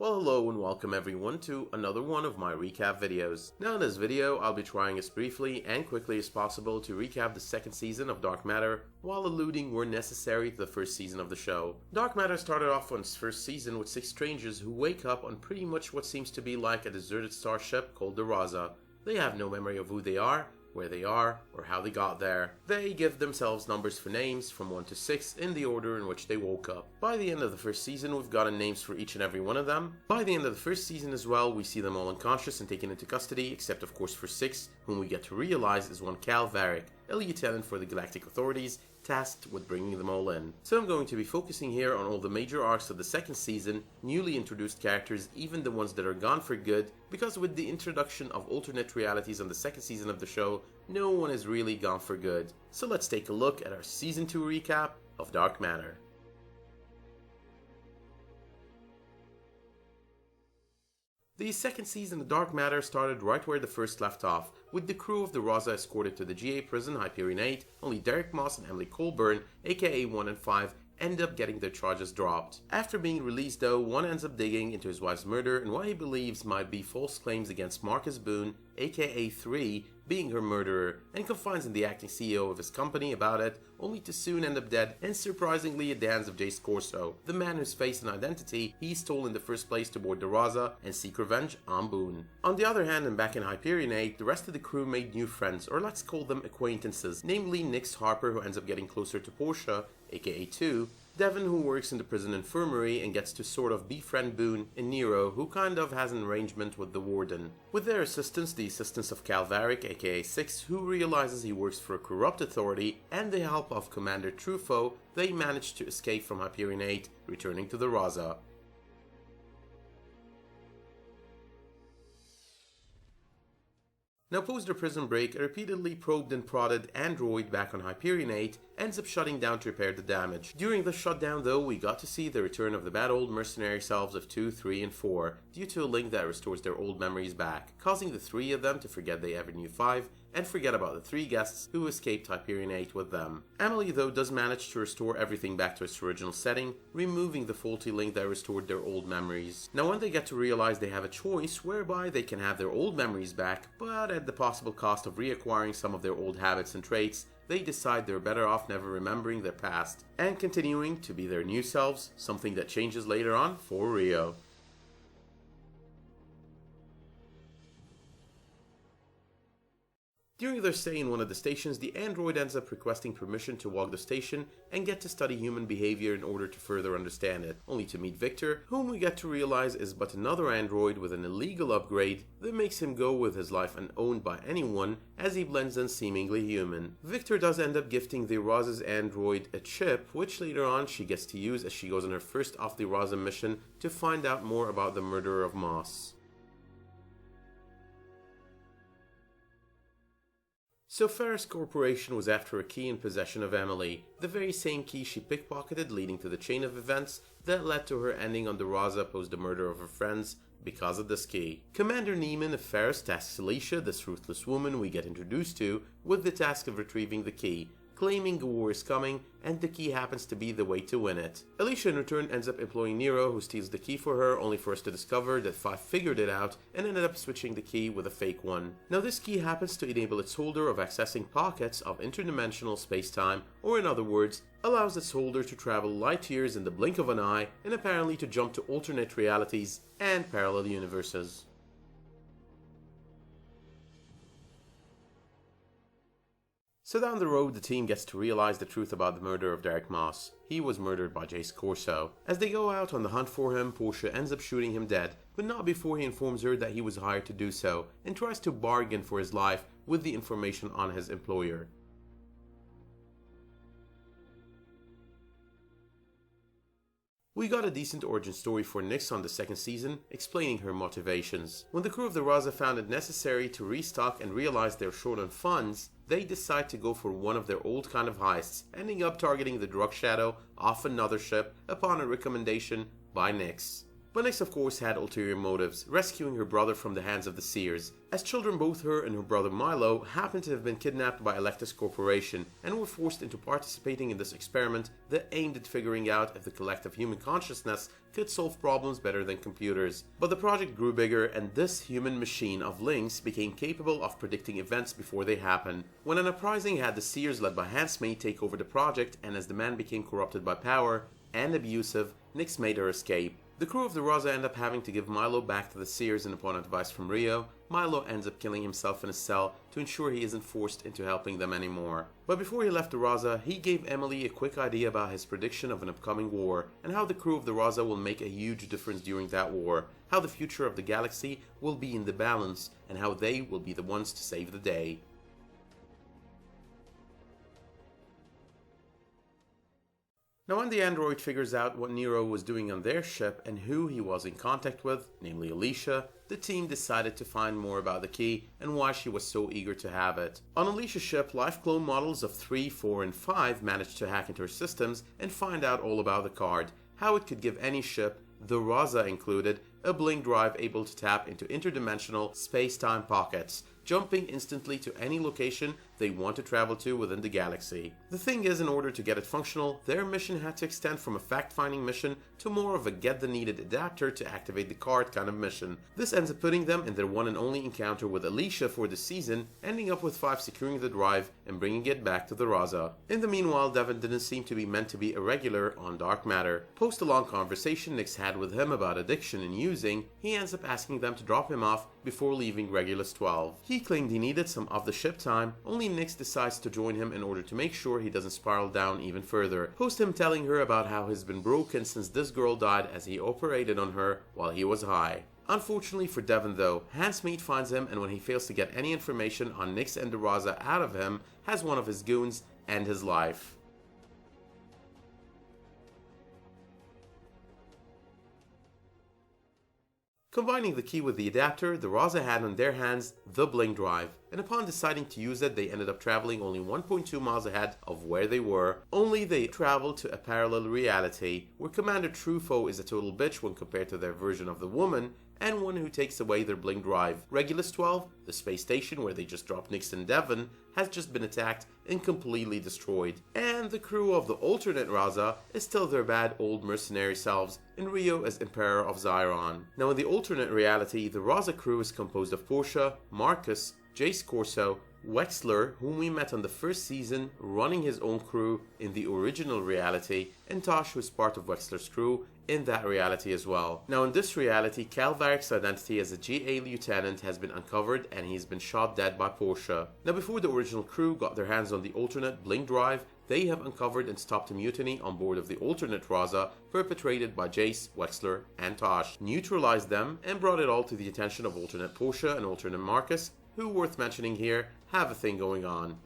Well, hello and welcome everyone to another one of my recap videos. Now in this video, I'll be trying as briefly and quickly as possible to recap the second season of Dark Matter while alluding where necessary to the first season of the show. Dark Matter started off on its first season with 6 strangers who wake up on pretty much what seems to be like a deserted starship called the Raza. They have no memory of who they are, where they are, or how they got there. They give themselves numbers for names from 1 to 6 in the order in which they woke up. By the end of the first season, we've gotten names for each and every one of them. By the end of the first season as well, we see them all unconscious and taken into custody, except of course for 6, whom we get to realize is one Varrick, a lieutenant for the Galactic authorities, tasked with bringing them all in. So I'm going to be focusing here on all the major arcs of the second season, newly introduced characters, even the ones that are gone for good, because with the introduction of alternate realities on the second season of the show, no one is really gone for good. So let's take a look at our Season 2 recap of Dark Matter. The second season of Dark Matter started right where the first left off, with the crew of the Raza escorted to the GA prison Hyperion 8. Only Derek Moss and Emily Colburn, aka 1 and 5, end up getting their charges dropped. After being released though, 1 ends up digging into his wife's murder and what he believes might be false claims against Marcus Boone, aka 3, being her murderer, and confides in the acting CEO of his company about it, only to soon end up dead and surprisingly at the hands of Jace Corso, the man whose face and identity he stole in the first place to board the Raza and seek revenge on Boone. On the other hand, and back in Hyperion 8, the rest of the crew made new friends, or let's call them acquaintances, namely Nix Harper, who ends up getting closer to Portia, aka 2, Devin, who works in the prison infirmary and gets to sort of befriend Boone, and Nero, who kind of has an arrangement with the warden. With their assistance, the assistance of Varrick, aka 6, who realizes he works for a corrupt authority, and the help of Commander Truffaut, they manage to escape from Hyperion 8, returning to the Raza. Now post their prison break, a repeatedly probed and prodded android back on Hyperion 8 ends up shutting down to repair the damage. During the shutdown though, we got to see the return of the bad old mercenary selves of 2, 3, and 4 due to a link that restores their old memories back, causing the 3 of them to forget they ever knew 5 and forget about the 3 guests who escaped Hyperion 8 with them. Emily though does manage to restore everything back to its original setting, removing the faulty link that restored their old memories. Now when they get to realize they have a choice whereby they can have their old memories back, but at the possible cost of reacquiring some of their old habits and traits, they decide they're better off never remembering their past and continuing to be their new selves, something that changes later on for Rio. During their stay in one of the stations, the android ends up requesting permission to walk the station and get to study human behavior in order to further understand it, only to meet Victor, whom we get to realize is but another android with an illegal upgrade that makes him go with his life unowned by anyone as he blends in seemingly human. Victor does end up gifting the Raza's android a chip, which later on she gets to use as she goes on her first off the Raza mission to find out more about the murderer of Moss. So Ferris Corporation was after a key in possession of Emily, the very same key she pickpocketed, leading to the chain of events that led to her ending on the Raza post the murder of her friends because of this key. Commander Neiman of Ferris tasks Alicia, this ruthless woman we get introduced to, with the task of retrieving the key, claiming a war is coming and the key happens to be the way to win it. Alicia in return ends up employing Nero, who steals the key for her, only for us to discover that 5 figured it out and ended up switching the key with a fake one. Now this key happens to enable its holder of accessing pockets of interdimensional space-time, or in other words, allows its holder to travel light years in the blink of an eye and apparently to jump to alternate realities and parallel universes. So down the road, the team gets to realize the truth about the murder of Derek Moss. He was murdered by Jace Corso. As they go out on the hunt for him, Portia ends up shooting him dead, but not before he informs her that he was hired to do so, and tries to bargain for his life with the information on his employer. We got a decent origin story for Nix on the second season, explaining her motivations. When the crew of the Raza found it necessary to restock and realize they're short on funds, they decide to go for one of their old kind of heists, ending up targeting the drug shadow off another ship upon a recommendation by Nix. But Nyx of course had ulterior motives, rescuing her brother from the hands of the Seers. As children, both her and her brother Milo happened to have been kidnapped by Electus Corporation and were forced into participating in this experiment that aimed at figuring out if the collective human consciousness could solve problems better than computers. But the project grew bigger, and this human machine of Lynx became capable of predicting events before they happen. When an uprising had the Seers led by Handsmaid take over the project, and as the man became corrupted by power and abusive, Nyx made her escape. The crew of the Raza end up having to give Milo back to the Seers, and upon advice from Rio, Milo ends up killing himself in a cell to ensure he isn't forced into helping them anymore. But before he left the Raza, he gave Emily a quick idea about his prediction of an upcoming war, and how the crew of the Raza will make a huge difference during that war, how the future of the galaxy will be in the balance, and how they will be the ones to save the day. Now when the android figures out what Nero was doing on their ship and who he was in contact with, namely Alicia, the team decided to find more about the key and why she was so eager to have it. On Alicia's ship, life clone models of 3, 4, and 5 managed to hack into her systems and find out all about the card, how it could give any ship, the Raza included, a blink drive able to tap into interdimensional space-time pockets, jumping instantly to any location they want to travel to within the galaxy. The thing is, in order to get it functional, their mission had to extend from a fact-finding mission to more of a get-the-needed adapter to activate the card kind of mission. This ends up putting them in their one and only encounter with Alicia for the season, ending up with 5 securing the drive and bringing it back to the Raza. In the meanwhile, Devon didn't seem to be meant to be a regular on dark matter. Post a long conversation Nyx had with him about addiction and using, he ends up asking them to drop him off before leaving Regulus 12. He claimed he needed some off-the-ship time, only Nyx decides to join him in order to make sure he doesn't spiral down even further. Post him telling her about how he's been broken since this girl died as he operated on her while he was high. Unfortunately for Devon though, Handsmaid finds him, and when he fails to get any information on Nyx and the Raza out of him, has one of his goons end his life. Combining the key with the adapter, the Raza had on their hands the blink drive, and upon deciding to use it, they ended up traveling only 1.2 miles ahead of where they were, only they traveled to a parallel reality, where Commander Truffaut is a total bitch when compared to their version of the woman, and one who takes away their blink drive. Regulus 12, the space station where they just dropped Nyx and Devon, has just been attacked and completely destroyed. And the crew of the alternate Raza is still their bad old mercenary selves, and Rio as Emperor of Xiron. Now in the alternate reality, the Raza crew is composed of Portia, Marcus, Jace Corso, Wexler, whom we met on the first season running his own crew in the original reality, and Tosh, who is part of Wexler's crew in that reality as well. Now in this reality, Varrick's identity as a GA lieutenant has been uncovered, and he's been shot dead by Portia. Now before the original crew got their hands on the alternate blink drive, they have uncovered and stopped a mutiny on board of the alternate Raza perpetrated by Jace, Wexler, and Tosh, neutralized them, and brought it all to the attention of alternate Portia and alternate Marcus, who, worth mentioning here, have a thing going on.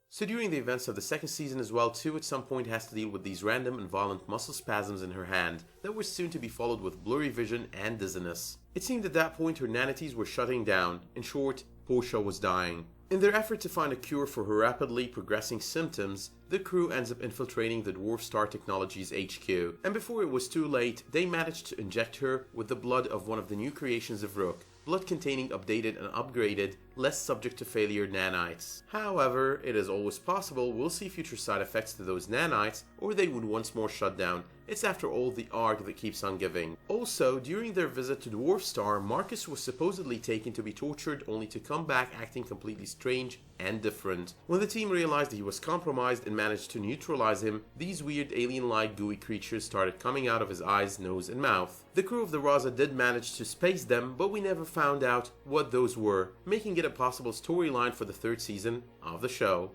So during the events of the second season as well, too, at some point has to deal with these random and violent muscle spasms in her hand that were soon to be followed with blurry vision and dizziness. It seemed at that point her nanities were shutting down. In short, Portia was dying. In their effort to find a cure for her rapidly progressing symptoms, the crew ends up infiltrating the Dwarf Star Technologies HQ, and before it was too late, they managed to inject her with the blood of one of the new creations of Rook, blood containing updated and upgraded, less subject to failure nanites. However, it is always possible we'll see future side effects to those nanites, or they would once more shut down. It's after all the arc that keeps on giving. Also, during their visit to Dwarf Star, Marcus was supposedly taken to be tortured, only to come back acting completely strange and different. When the team realized he was compromised and managed to neutralize him, these weird alien-like gooey creatures started coming out of his eyes, nose, and mouth. The crew of the Raza did manage to space them, but we never found out what those were, making it a possible storyline for the third season of the show.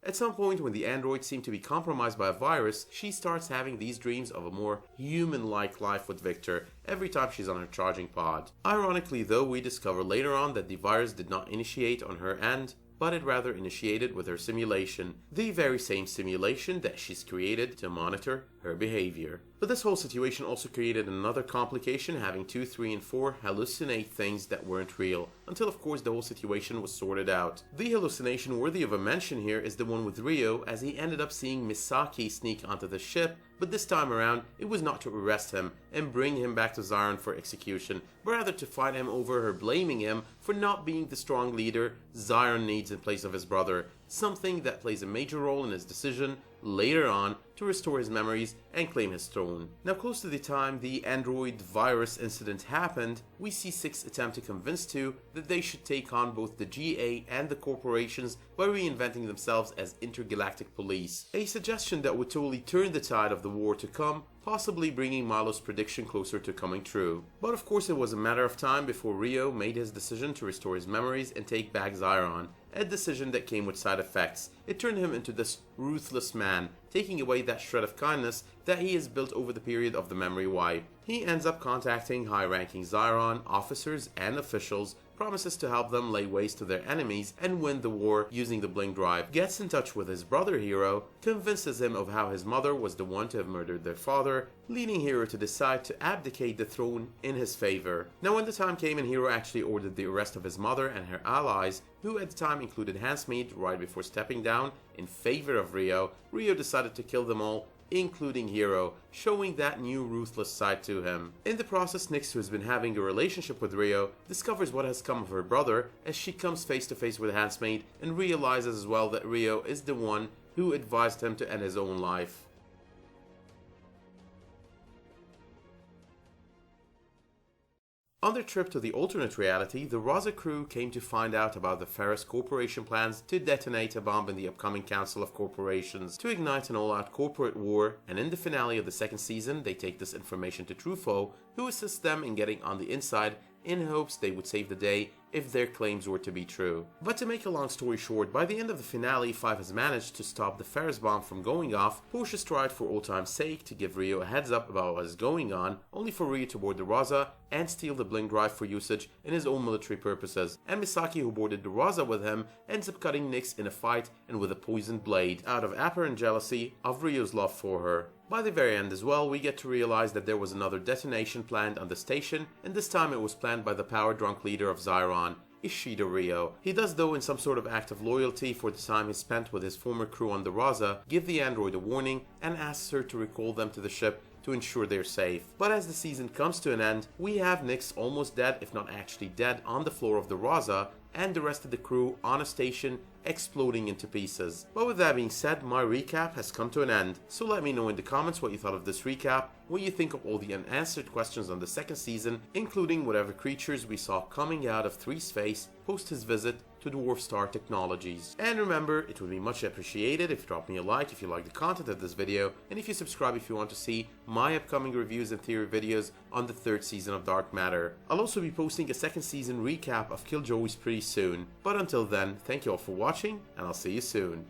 At some point, when the android seemed to be compromised by a virus, she starts having these dreams of a more human-like life with Victor every time she's on her charging pod. Ironically though, we discover later on that the virus did not initiate on her end, but it rather initiated with her simulation, the very same simulation that she's created to monitor her behavior. But this whole situation also created another complication, having 2, 3, and 4 hallucinate things that weren't real, until of course the whole situation was sorted out. The hallucination worthy of a mention here is the one with Rio, as he ended up seeing Misaki sneak onto the ship, but this time around it was not to arrest him and bring him back to Zion for execution, but rather to fight him over her blaming him for not being the strong leader Zion needs in place of his brother, something that plays a major role in his decision later on to restore his memories and claim his throne. Now, close to the time the android virus incident happened, we see 6 attempt to convince 2 that they should take on both the GA and the corporations by reinventing themselves as intergalactic police, a suggestion that would totally turn the tide of the war to come, possibly bringing Milo's prediction closer to coming true. But of course it was a matter of time before Rio made his decision to restore his memories and take back Zion, a decision that came with side effects. It turned him into this ruthless man, taking away that shred of kindness that he has built over the period of the memory wipe. He ends up contacting high-ranking Zion officers and officials, promises to help them lay waste to their enemies and win the war using the blink drive, gets in touch with his brother Hero, convinces him of how his mother was the one to have murdered their father, leading Hero to decide to abdicate the throne in his favor. Now, when the time came and Hero actually ordered the arrest of his mother and her allies, who at the time included Handsmaid, right before stepping down in favor of Rio decided to kill them all, including Hero, showing that new ruthless side to him. In the process, Nyx, who has been having a relationship with Rio, discovers what has come of her brother as she comes face to face with Handsmaid and realizes as well that Rio is the one who advised him to end his own life. On their trip to the alternate reality, the Raza crew came to find out about the Ferris Corporation plans to detonate a bomb in the upcoming Council of Corporations to ignite an all-out corporate war, and in the finale of the second season, they take this information to Truffaut, who assists them in getting on the inside in hopes they would save the day if their claims were to be true. But to make a long story short, by the end of the finale, 5 has managed to stop the Ferris bomb from going off. Portia tried for old time's sake to give Rio a heads up about what is going on, only for Rio to board the Raza and steal the blink drive for usage in his own military purposes. And Misaki, who boarded the Raza with him, ends up cutting Nyx in a fight and with a poisoned blade, out of apparent jealousy of Rio's love for her. By the very end as well, we get to realize that there was another detonation planned on the station, and this time it was planned by the power-drunk leader of Zion, Ishida Rio. He does, though, in some sort of act of loyalty for the time he spent with his former crew on the Raza, give the android a warning and asks her to recall them to the ship to ensure they're safe. But as the season comes to an end, we have Nyx almost dead, if not actually dead, on the floor of the Raza, and the rest of the crew on a station exploding into pieces. But with that being said, my recap has come to an end, so let me know in the comments what you thought of this recap, what you think of all the unanswered questions on the second season, including whatever creatures we saw coming out of 3's face post his visit to Dwarf Star Technologies. And remember, it would be much appreciated if you drop me a like if you like the content of this video, and if you subscribe if you want to see my upcoming reviews and theory videos on the 3rd season of Dark Matter. I'll also be posting a second season recap of Killjoys pretty soon. But until then, thank you all for watching, and I'll see you soon.